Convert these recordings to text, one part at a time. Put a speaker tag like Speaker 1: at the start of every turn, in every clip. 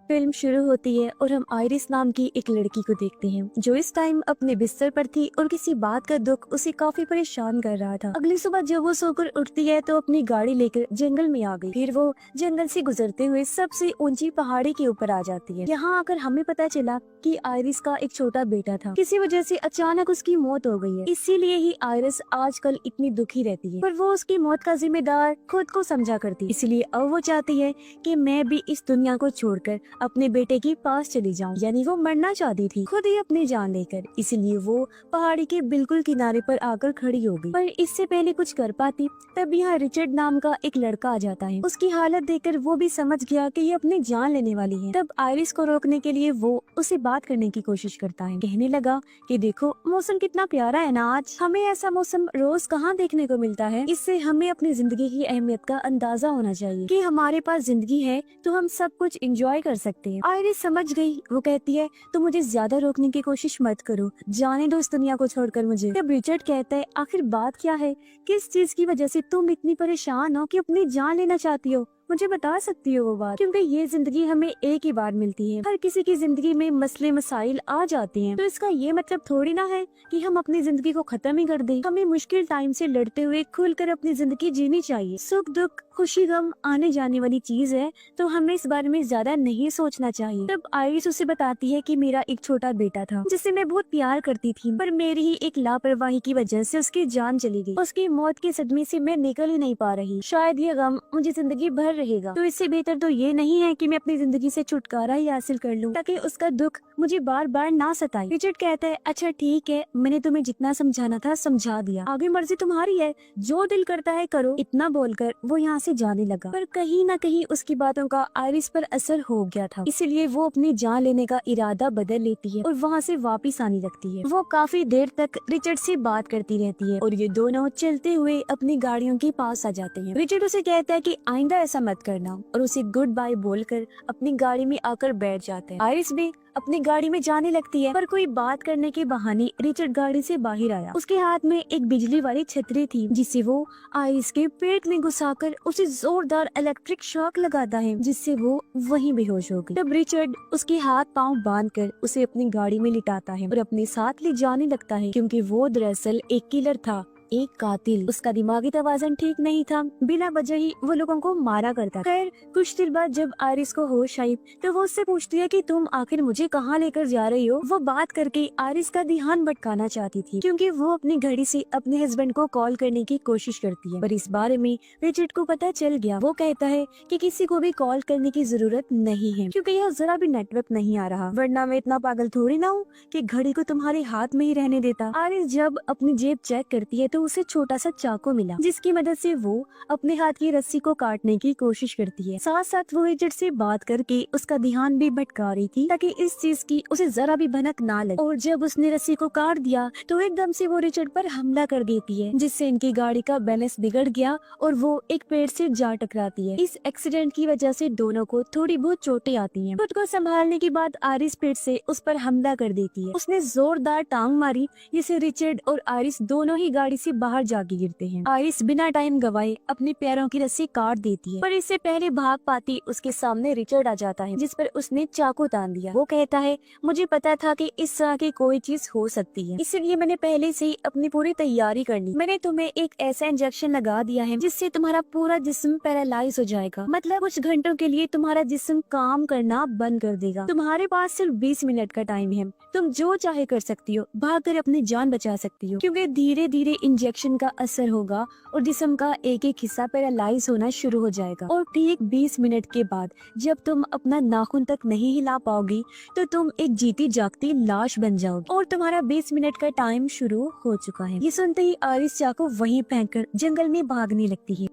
Speaker 1: Film शुरू होती है और हम आयरिस नाम की एक लड़की को देखते हैं जो इस टाइम अपने बिस्तर पर थी और किसी बात का दुख उसे काफी परेशान कर रहा था। अगली सुबह जब वो सोकर उठती है तो अपनी गाड़ी लेकर जंगल में आ गई। फिर वो जंगल से गुजरते हुए सबसे ऊंची पहाड़ी के ऊपर आ जाती है। यहाँ आकर हमें पता चला कि आयरिस का एक छोटा बेटा था, किसी वजह से अचानक उसकी मौत हो गई है। इसीलिए ही आयरिस आजकल इतनी दुखी रहती है, पर वो उसकी मौत का जिम्मेदार खुद को समझा करती है। इसलिए अब वो चाहती है कि मैं भी इस दुनिया को छोड़कर अपने बेटे के पास चली जाऊं। यानी वो मरना चाहती थी खुद ही अपनी जान लेकर। इसलिए वो पहाड़ी के बिल्कुल किनारे पर आकर खड़ी हो गई। पर इससे पहले कुछ कर पाती तब यहाँ रिचर्ड नाम का एक लड़का आ जाता है। उसकी हालत देखकर वो भी समझ गया कि ये अपनी जान लेने वाली है। तब आयरिस को रोकने के लिए वो उसे बात करने की कोशिश करता है। कहने लगा कि देखो मौसम कितना प्यारा है ना आज, हमें ऐसा मौसम रोज कहाँ देखने को मिलता है। इससे हमें अपनी जिंदगी की अहमियत का अंदाजा होना चाहिए कि हमारे पास जिंदगी है तो हम सब कुछ एंजॉय कर सकते हैं। आयरिस समझ गई। वो कहती है तो मुझे ज्यादा रोकने की कोशिश मत करो, जाने दो इस दुनिया को छोड़कर मुझे। तब रिचर्ड कहता है आखिर बात क्या है, किस चीज की वजह से तुम इतनी परेशान हो कि अपनी जान लेना चाहती हो, मुझे बता सकती हो वो बात। क्योंकि ये जिंदगी हमें एक ही बार मिलती है, हर किसी की जिंदगी में मसले मसाइल आ जाते हैं, तो इसका ये मतलब थोड़ी ना है कि हम अपनी जिंदगी को खत्म ही कर दें। हमें मुश्किल टाइम से लड़ते हुए खुलकर अपनी जिंदगी जीनी चाहिए। सुख दुख खुशी गम आने जाने वाली चीज है, तो हमें इस बारे में ज्यादा नहीं सोचना चाहिए। तब आयरिस उसे बताती है कि मेरा एक छोटा बेटा था जिसे मैं बहुत प्यार करती थी, पर मेरी ही एक लापरवाही की वजह से उसकी जान चली गई। उसकी मौत के सदमे से मैं निकल ही नहीं पा रही। शायद ये गम मुझे जिंदगी भर रहेगा, तो इससे बेहतर तो ये नहीं है कि मैं अपनी जिंदगी से छुटकारा ही हासिल कर लूं, ताकि उसका दुख मुझे बार बार ना सताए। रिचर्ड कहता है अच्छा ठीक है, मैंने तुम्हें जितना समझाना था समझा दिया, आगे मर्जी तुम्हारी है, जो दिल करता है करो। इतना बोलकर वो यहाँ से जाने लगा। पर कहीं न कहीं उसकी बातों का आयरिस पर असर हो गया था, इसलिए वो अपनी जान लेने का इरादा बदल लेती है और वहाँ से वापस आने लगती है। वो काफी देर तक रिचर्ड से बात करती रहती है और ये दोनों चलते हुए अपनी गाड़ियों के पास आ जाते हैं। रिचर्ड उसे कहता है कि आइंदा ऐसा मत करना और उसे गुड बाय बोलकर अपनी गाड़ी में आकर बैठ जाते हैं। आयरिस भी अपनी गाड़ी में जाने लगती है, पर कोई बात करने के बहाने रिचर्ड गाड़ी से बाहर आया। उसके हाथ में एक बिजली वाली छतरी थी जिसे वो आयरिस के पेट में घुसाकर उसे जोरदार इलेक्ट्रिक शॉक लगाता है, जिससे वो वहीं बेहोश हो गई। तब रिचर्ड उसके हाथ पांव बांधकर उसे अपनी गाड़ी में लिटाता है और अपने साथ ले जाने लगता है, क्योंकि वो दरअसल एक किलर था, एक कातिल। उसका दिमागी तवाज़ुन ठीक नहीं था, बिना वजह ही वो लोगों को मारा करता। खैर कुछ देर बाद जब आयरिस को होश आई तो वो उससे पूछती है कि तुम आखिर मुझे कहाँ लेकर जा रही हो। वो बात करके आयरिस का ध्यान भटकाना चाहती थी, क्योंकि वो अपनी घड़ी से अपने हस्बैंड को कॉल करने की कोशिश करती है, पर इस बारे में रिचर्ड को पता चल गया। वो कहता है कि किसी को भी कॉल करने की जरूरत नहीं है, क्योंकि यहाँ जरा भी नेटवर्क नहीं आ रहा, वरना मैं इतना पागल थोड़ी ना हूँ कि घड़ी को तुम्हारे हाथ में ही रहने देता। आयरिस जब अपनी जेब चेक करती है तो उसे छोटा सा चाकू मिला, जिसकी मदद से वो अपने हाथ की रस्सी को काटने की कोशिश करती है। साथ साथ वो रिचर्ड से बात करके उसका ध्यान भी भटका रही थी, ताकि इस चीज की उसे जरा भी भनक ना लगे। और जब उसने रस्सी को काट दिया तो एकदम से वो रिचर्ड पर हमला कर देती है, जिससे इनकी गाड़ी का बैलेंस बिगड़ गया और वो एक पेड़ से जा टकराती है। इस एक्सीडेंट की वजह से दोनों को थोड़ी बहुत चोटें आती हैं। खुद को संभालने के बाद आयरिस पेड़ से उस पर हमला कर देती है। उसने जोरदार टांग मारी, जिससे रिचर्ड और आयरिस दोनों ही गाड़ी से बाहर जाके गिरते हैं। आयरिस बिना टाइम गवाए अपने पैरों की रस्सी काट देती है, पर इससे पहले भाग पाती उसके सामने रिचर्ड आ जाता है, जिस पर उसने चाकू तान दिया। वो कहता है मुझे पता था कि इस तरह की कोई चीज हो सकती है, इसलिए मैंने पहले से ही अपनी पूरी तैयारी कर ली। मैंने तुम्हें एक ऐसा इंजेक्शन लगा दिया है जिससे तुम्हारा पूरा जिस्म पैरालाइज हो जाएगा, मतलब कुछ घंटों के लिए तुम्हारा जिस्म काम करना बंद कर देगा। तुम्हारे पास सिर्फ 20 मिनट का टाइम है, तुम जो चाहे कर सकती हो, भाग कर अपनी जान बचा सकती हो, क्योंकि धीरे धीरे इंजेक्शन का असर होगा और जिस्म का एक एक हिस्सा पैरालाइज होना शुरू हो जाएगा। और ठीक 20 मिनट के बाद जब तुम अपना नाखून तक नहीं हिला पाओगी तो तुम एक जीती जागती लाश बन जाओगी और तुम्हारा 20 मिनट का टाइम शुरू हो चुका है। ये सुनते ही आयरिस चाकू वहीं फेंककर जंगल में भागने लगती है।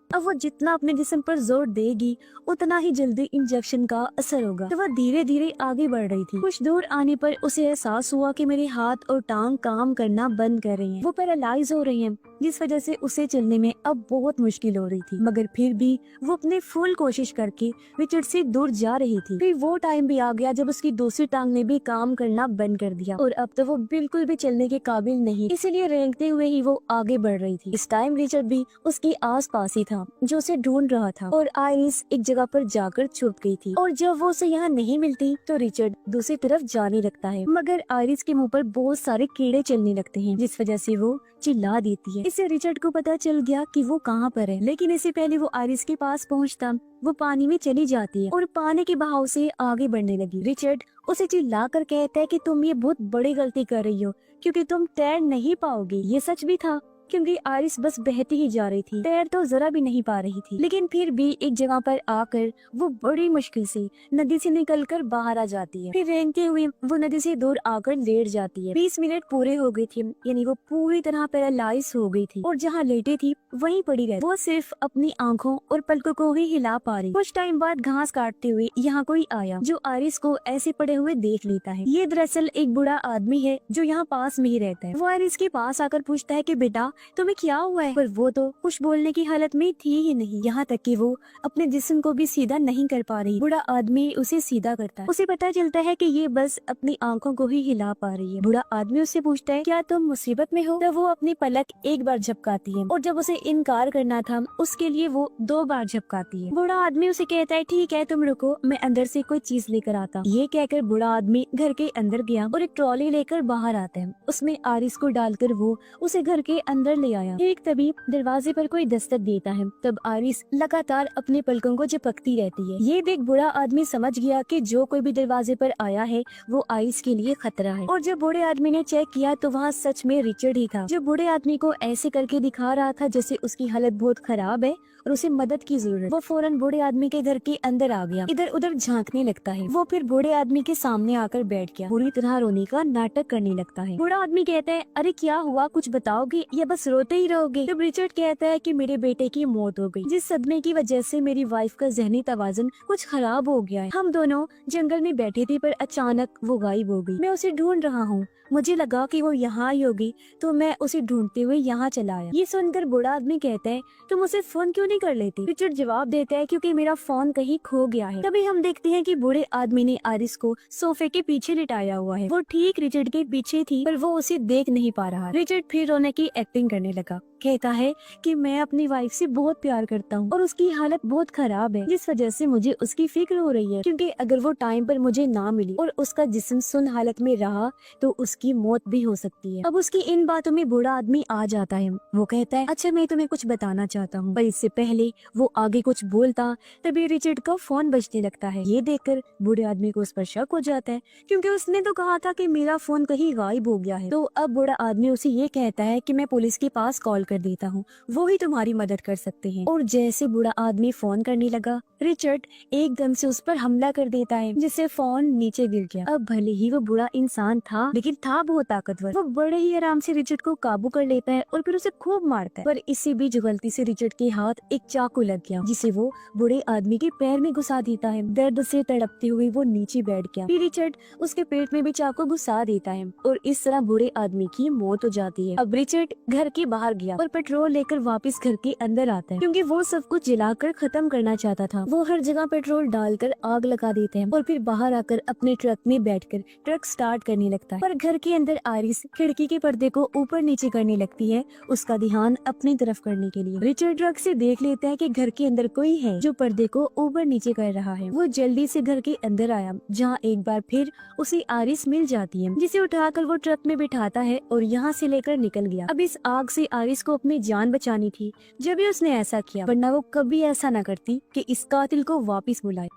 Speaker 1: अब वो जितना अपने जिस्म पर जोर देगी उतना ही जल्दी इंजेक्शन का असर होगा। तो वह धीरे धीरे आगे बढ़ रही थी। कुछ दूर आने पर उसे एहसास हुआ कि मेरे हाथ और टांग काम करना बंद कर रही हैं। वो पैरालाइज हो रही हैं। जिस वजह से उसे चलने में अब बहुत मुश्किल हो रही थी, मगर फिर भी वो अपने फुल कोशिश करके रिचर्ड से दूर जा रही थी। फिर वो टाइम भी आ गया जब उसकी दूसरी टांग ने भी काम करना बंद कर दिया और अब तो वो बिल्कुल भी चलने के काबिल नहीं, इसीलिए रेंगते हुए ही वो आगे बढ़ रही थी। इस टाइम रिचर्ड भी उसके आस पास ही था जो उसे ढूंढ रहा था और आइरिस एक जगह पर जाकर छुप गई थी और जब वो उसे यहाँ नहीं मिलती तो रिचर्ड दूसरी तरफ जाने लगता है, मगर आइरिस के मुंह पर बहुत सारे कीड़े चलने लगते हैं जिस वजह से वो चिल्ला देती है। इससे रिचर्ड को पता चल गया कि वो कहाँ पर है, लेकिन इससे पहले वो आइरिस के पास पहुँचता वो पानी में चली जाती है और पानी के बहाव से आगे बढ़ने लगी। रिचर्ड उसे चिल्ला कर कहता है कि तुम ये बहुत बड़ी गलती कर रही हो क्योंकि तुम तैर नहीं पाओगी। ये सच भी था क्योंकि आइरिस बस बहती ही जा रही थी, तैर तो जरा भी नहीं पा रही थी। लेकिन फिर भी एक जगह पर आकर वो बड़ी मुश्किल से नदी से निकलकर बाहर आ जाती है। फिर रेंगते हुए वो नदी से दूर आकर लेट जाती है। 20 मिनट पूरे हो गए थे, यानी वो पूरी तरह पैरालाइज हो गई थी और जहाँ लेटी थी वहीं पड़ी रहती। वो सिर्फ अपनी आंखों और पलकों को ही हिला पा रही। कुछ टाइम बाद घास काटते हुए यहाँ कोई आया जो आइरिस को ऐसे पड़े हुए देख लेता है। ये दरअसल एक बूढ़ा आदमी है जो यहाँ पास में ही रहता है। वो आइरिस के पास आकर पूछता है कि बेटा तुम्हें क्या हुआ है, पर वो तो कुछ बोलने की हालत में थी ही नहीं, यहाँ तक कि वो अपने जिस्म को भी सीधा नहीं कर पा रही। बूढ़ा आदमी उसे सीधा करता है। उसे पता चलता है कि ये बस अपनी आंखों को ही हिला पा रही है। बूढ़ा आदमी उससे पूछता है क्या तुम मुसीबत में हो, तब वो अपनी पलक एक बार झपकाती है और जब उसे इनकार करना था उसके लिए वो 2 बार झपकाती है। बूढ़ा आदमी उसे कहता है ठीक है तुम रुको, मैं अंदर से कोई चीज लेकर आता। ये कहकर बूढ़ा आदमी घर के अंदर गया और एक ट्रॉली लेकर बाहर आता है। उसमें आरिस को डालकर वो उसे घर के अंदर ले आया। ठीक तभी दरवाजे पर कोई दस्तक देता है। तब आरिस लगातार अपने पलकों को झपकती रहती है। ये देख बूढ़ा आदमी समझ गया कि जो कोई भी दरवाजे पर आया है वो आरिस के लिए खतरा है। और जब बूढ़े आदमी ने चेक किया तो वहाँ सच में रिचर्ड ही था, जो बूढ़े आदमी को ऐसे करके दिखा रहा था जैसे उसकी हालत बहुत खराब है और उसे मदद की जरूरत। वो फौरन बूढ़े आदमी के घर के अंदर आ गया, इधर उधर झांकने लगता है। वो फिर बूढ़े आदमी के सामने आकर बैठ गया, पूरी तरह रोने का नाटक करने लगता है। बूढ़ा आदमी कहता है अरे क्या हुआ, कुछ बताओगे या बस रोते ही रहोगे। तब रिचर्ड कहता है कि मेरे बेटे की मौत हो गई, जिस सदमे की वजह से मेरी वाइफ का जहनी तवाज़ुन कुछ खराब हो गया है। हम दोनों जंगल में बैठे थे पर अचानक वो गायब हो गई। मैं उसे ढूंढ रहा हूँ, मुझे लगा कि वो यहाँ आई होगी तो मैं उसे ढूंढते हुए यहाँ चला आया। ये सुनकर बूढ़ा आदमी कहता है तुम उसे फोन क्यों नहीं कर लेती। रिचर्ड जवाब देता है क्योंकि मेरा फोन कहीं खो गया है। तभी हम देखते हैं कि बूढ़े आदमी ने आरिस को सोफे के पीछे लिटाया हुआ है। वो ठीक रिचर्ड के पीछे थी पर वो उसे देख नहीं पा रहा। रिचर्ड फिर रोने की एक्टिंग करने लगा, कहता है कि मैं अपनी वाइफ से बहुत प्यार करता हूँ और उसकी हालत बहुत खराब है, जिस वजह से मुझे उसकी फिक्र हो रही है क्योंकि अगर वो टाइम पर मुझे ना मिली और उसका जिस्म सुन हालत में रहा तो उसकी मौत भी हो सकती है। अब उसकी इन बातों में बूढ़ा आदमी आ जाता है। वो कहता है अच्छा मैं तुम्हें कुछ बताना चाहता हूँ, पर इससे पहले वो आगे कुछ बोलता तभी रिचर्ड का फोन बजने लगता है। ये देखकर बूढ़े आदमी को उस पर शक हो जाता है क्योंकि उसने तो कहा था कि मेरा फोन कहीं गायब हो गया है। तो अब बूढ़ा आदमी उसे ये कहता है कि मैं पुलिस के पास कॉल कर देता हूँ, वो ही तुम्हारी मदद कर सकते हैं। और जैसे बूढ़ा आदमी फोन करने लगा रिचर्ड एकदम से उस पर हमला कर देता है जिससे फोन नीचे गिर गया। अब भले ही वो बुरा इंसान था लेकिन था बहुत ताकतवर। वो बड़े ही आराम से रिचर्ड को काबू कर लेता है और फिर उसे खूब मारता है। पर इससे भी गलती से रिचर्ड के हाथ एक चाकू लग गया जिसे वो बूढ़े आदमी के पैर में घुसा देता है। दर्द से तड़पते हुए वो नीचे बैठ गया। फिर रिचर्ड उसके पेट में भी चाकू घुसा देता है और इस तरह बूढ़े आदमी की मौत हो जाती है। अब रिचर्ड घर के बाहर गया और पेट्रोल लेकर वापस घर के अंदर आता है क्योंकि वो सब कुछ जलाकर खत्म करना चाहता था। वो हर जगह पेट्रोल डालकर आग लगा देते हैं और फिर बाहर आकर अपने ट्रक में बैठकर ट्रक स्टार्ट करने लगता है। पर घर के अंदर आरिस खिड़की के पर्दे को ऊपर नीचे करने लगती है, उसका ध्यान अपनी तरफ करने के लिए। रिचर्ड ट्रक से देख लेता है कि घर के अंदर कोई है जो पर्दे को ऊपर नीचे कर रहा है। वो जल्दी से घर के अंदर आया जहाँ एक बार फिर उसे आरिस मिल जाती है, जिसे उठाकर वो ट्रक में बिठाता है और यहाँ से लेकर निकल गया। अब इस आग से आरिस को अपनी जान बचानी थी, जब भी उसने ऐसा किया, वरना वो कभी ऐसा न करती कि इस कातिल को वापस बुलाए।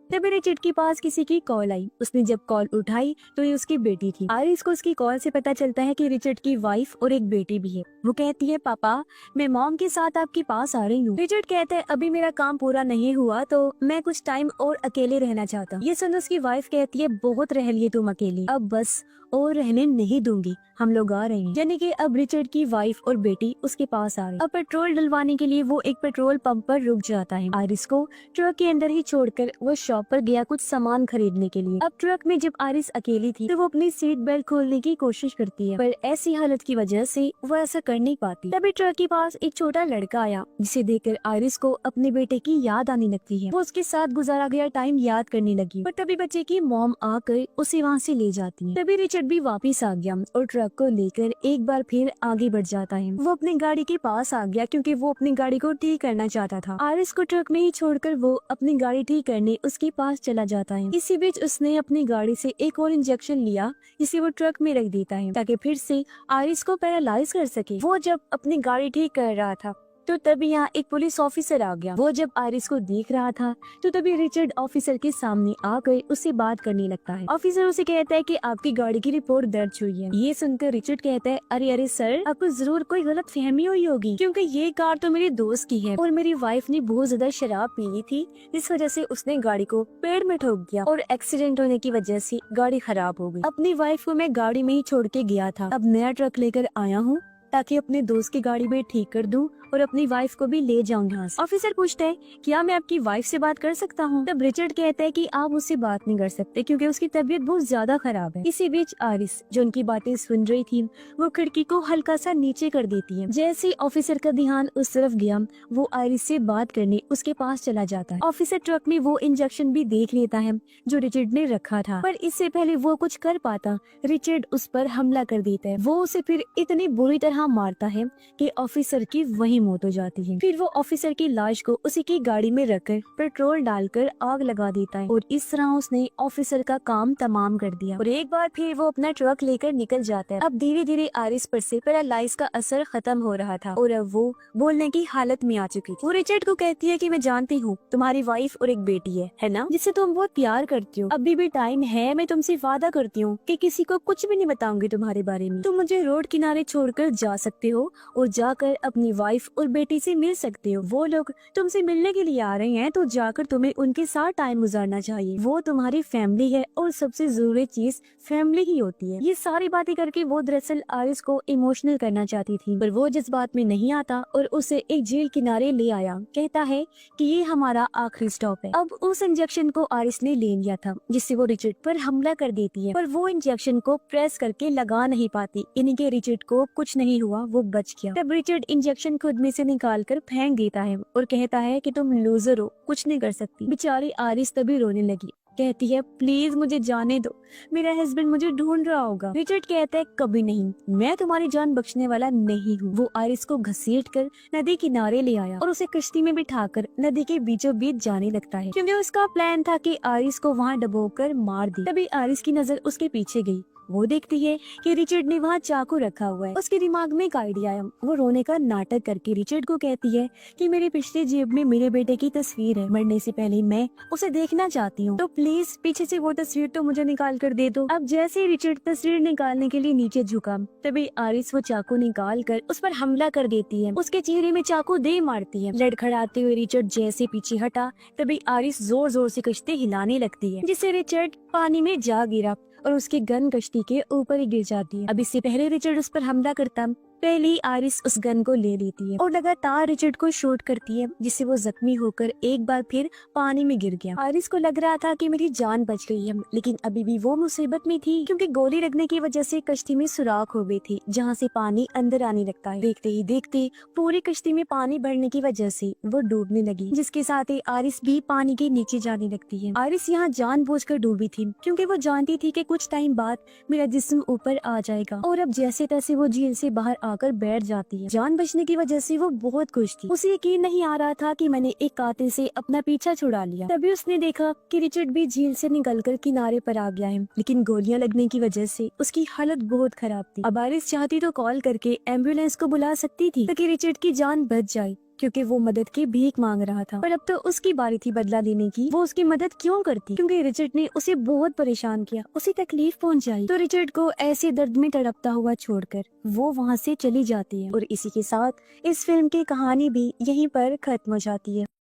Speaker 1: तभी रिचर्ड के पास किसी की कॉल आई। उसने जब कॉल उठाई तो ये उसकी बेटी थी। आरिस को उसकी कॉल से पता चलता है कि रिचर्ड की वाइफ और एक बेटी भी है। वो कहती है पापा मैं मॉम के साथ आपके पास आ रही हूँ। रिचर्ड कहता है अभी मेरा काम पूरा नहीं हुआ तो मैं कुछ टाइम और अकेले रहना चाहता हूँ। ये सुन उसकी वाइफ कहती है बहुत रह लिए तुम अकेले, अब बस और रहने नहीं दूंगी, हम लोग आ रहे हैं। यानी कि अब रिचर्ड की वाइफ और बेटी उसके पास आ गई। अब पेट्रोल डलवाने के लिए वो एक पेट्रोल पंप पर रुक जाता है। आरिस को ट्रक के अंदर ही छोड़कर वो शॉप शॉप पर गया कुछ सामान खरीदने के लिए। अब ट्रक में जब आयरिस अकेली थी तो वो अपनी सीट बेल्ट खोलने की कोशिश करती है, पर ऐसी हालत की वजह से वो ऐसा कर नहीं पाती। तभी ट्रक के पास एक छोटा लड़का आया, जिसे देखकर आयरिस को अपने बेटे की याद आने लगती है। वो उसके साथ गुजारा गया टाइम याद करने लगी, पर तभी बच्चे की मॉम आकर उसे वहाँ से ले जाती है। तभी रिचर्ड भी वापस आ गया और ट्रक को लेकर एक बार फिर आगे बढ़ जाता है। वो अपनी गाड़ी के पास आ गया क्योंकि वो अपनी गाड़ी को ठीक करना चाहता था। आयरिस को ट्रक में ही छोड़कर वो अपनी गाड़ी ठीक करने उसके पास चला जाता है। इसी बीच उसने अपनी गाड़ी से एक और इंजेक्शन लिया, जिसे वो ट्रक में रख देता है ताकि फिर से आयरिस को पैरालाइज कर सके। वो जब अपनी गाड़ी ठीक कर रहा था तो तभी यहाँ एक पुलिस ऑफिसर आ गया। वो जब आयरिस को देख रहा था तो तभी रिचर्ड ऑफिसर के सामने आकर उससे बात करने लगता है। ऑफिसर उसे कहता है कि आपकी गाड़ी की रिपोर्ट दर्ज हुई है। ये सुनकर रिचर्ड कहता है, अरे अरे सर, आपको जरूर कोई गलत फहमी हुई होगी, क्योंकि ये कार तो मेरे दोस्त की है और मेरी वाइफ ने बहुत ज्यादा शराब पी ली थी, इस वजह से उसने गाड़ी को पेड़ में ठोक दिया और एक्सीडेंट होने की वजह से गाड़ी खराब हो गई। अपनी वाइफ को मैं गाड़ी में ही छोड़ के गया था, अब नया ट्रक लेकर आया हूँ ताकि अपने दोस्त की गाड़ी में ठीक कर दूं और अपनी वाइफ को भी ले जाऊं यहाँ से। ऑफिसर पूछता है, क्या मैं आपकी वाइफ से बात कर सकता हूँ? तब रिचर्ड कहता है कि आप उससे बात नहीं कर सकते क्योंकि उसकी तबीयत बहुत ज्यादा खराब है। इसी बीच आयरिस, जो उनकी बातें सुन रही थी, वो खिड़की को हल्का सा नीचे कर देती है। जैसे ऑफिसर का ध्यान उस तरफ गया, वो आयरिस से बात करने उसके पास चला जाता है। ऑफिसर ट्रक में वो इंजेक्शन भी देख लेता है जो रिचर्ड ने रखा था, पर इससे पहले वो कुछ कर पाता, रिचर्ड उस पर हमला कर देता है। वो उसे फिर इतनी बुरी तरह मारता है कि ऑफिसर की वही मौत हो जाती है। फिर वो ऑफिसर की लाश को उसी की गाड़ी में रखकर पेट्रोल डालकर आग लगा देता है और इस तरह उसने ऑफिसर का काम तमाम कर दिया और एक बार फिर वो अपना ट्रक लेकर निकल जाता है। अब धीरे धीरे आयरिस पर से पैरालाइज का असर खत्म हो रहा था और अब वो बोलने की हालत में आ चुकी थी। वो रिचर्ड को कहती है कि मैं जानती हूँ तुम्हारी वाइफ और एक बेटी है ना, जिससे तुम बहुत प्यार करती हो। अभी भी टाइम है, मैं तुमसे वादा करती हूँ कि किसी को कुछ भी नहीं बताऊंगी तुम्हारे बारे में। तुम मुझे रोड किनारे छोड़कर जा सकते हो और जाकर अपनी वाइफ और बेटी से मिल सकते हो। वो लोग तुमसे मिलने के लिए आ रहे हैं तो जाकर तुम्हें उनके साथ टाइम गुजारना चाहिए। वो तुम्हारी फैमिली है और सबसे जरूरी चीज फैमिली ही होती है। ये सारी बातें करके वो दरअसल आयरिस को इमोशनल करना चाहती थी, पर वो जिस बात में नहीं आता और उसे एक झील किनारे ले आया। कहता है कि ये हमारा आखिरी स्टॉप है। अब उस इंजेक्शन को आयरिस ने ले लिया था जिससे वो रिचर्ड पर हमला कर देती है, पर वो इंजेक्शन को प्रेस करके लगा नहीं पाती, यानी कि रिचर्ड को कुछ नहीं हुआ, वो बच गया। तब रिचर्ड इंजेक्शन खुद में से निकाल कर फेंक देता है और कहता है कि तुम लूजर हो, कुछ नहीं कर सकती। बेचारी आयरिस तभी रोने लगी, कहती है प्लीज मुझे जाने दो, मेरा हस्बैंड मुझे ढूंढ रहा होगा। रिचर्ड कहता है कभी नहीं, मैं तुम्हारी जान बख्शने वाला नहीं हूँ। वो आयरिस को घसीट कर नदी किनारे ले आया और उसे कश्ती में बिठाकर नदी के बीचों बीच जाने लगता है, क्योंकि उसका प्लान था कि आयरिस को वहाँ डुबोकर मार दे। तभी आयरिस की नजर उसके पीछे गई। वो देखती है कि रिचर्ड ने वहाँ चाकू रखा हुआ है। उसके दिमाग में एक आइडिया आया। वो रोने का नाटक करके रिचर्ड को कहती है कि मेरी पिछली जेब में मेरे बेटे की तस्वीर है, मरने से पहले मैं उसे देखना चाहती हूँ, तो प्लीज पीछे से वो तस्वीर तो मुझे निकाल कर दे दो। अब जैसे ही रिचर्ड तस्वीर निकालने के लिए नीचे झुका, तभी आयरिस वो चाकू निकाल कर उस पर हमला कर देती है। उसके चेहरे में चाकू दे मारती है। लड़खड़ाते हुए रिचर्ड जैसे पीछे हटा, तभी आयरिस जोर जोर से कश्ती हिलाने लगती है, जिससे रिचर्ड पानी में जा गिरा और उसकी गन कश्ती के ऊपर ही गिर जाती है। अब इससे पहले रिचर्ड उस पर हमला करता, पहले ही आयरिस उस गन को ले लेती है और लगातार रिचर्ड को शूट करती है, जिससे वो जख्मी होकर एक बार फिर पानी में गिर गया। आयरिस को लग रहा था कि मेरी जान बच गई है, लेकिन अभी भी वो मुसीबत में थी क्योंकि गोली लगने की वजह से कश्ती में सुराख हो गई थी, जहाँ से पानी अंदर आने लगता है। देखते ही देखते पूरी कश्ती में पानी बढ़ने की वजह से वो डूबने लगी, जिसके साथ ही आयरिस भी पानी के नीचे जाने लगती है। आयरिस यहाँ जानबूझकर डूबी थी क्योंकि वो जानती थी कि कुछ टाइम बाद मेरा जिस्म ऊपर आ जाएगा, और अब जैसे तैसे वो झील से बाहर आकर बैठ जाती है। जान बचने की वजह से वो बहुत खुश थी। उसे यकीन नहीं आ रहा था कि मैंने एक कातिल से अपना पीछा छुड़ा लिया। तभी उसने देखा कि रिचर्ड भी झील से निकलकर किनारे पर आ गया है, लेकिन गोलियां लगने की वजह से उसकी हालत बहुत खराब थी। अब आयरिस चाहती तो कॉल करके एम्बुलेंस को बुला सकती थी ताकि रिचर्ड की जान बच जाए, क्योंकि वो मदद की भीख मांग रहा था, पर अब तो उसकी बारी थी बदला लेने की। वो उसकी मदद क्यों करती, क्योंकि रिचर्ड ने उसे बहुत परेशान किया, उसे तकलीफ पहुंचाई। तो रिचर्ड को ऐसे दर्द में तड़पता हुआ छोड़कर वो वहाँ से चली जाती है और इसी के साथ इस फिल्म की कहानी भी यहीं पर खत्म हो जाती है।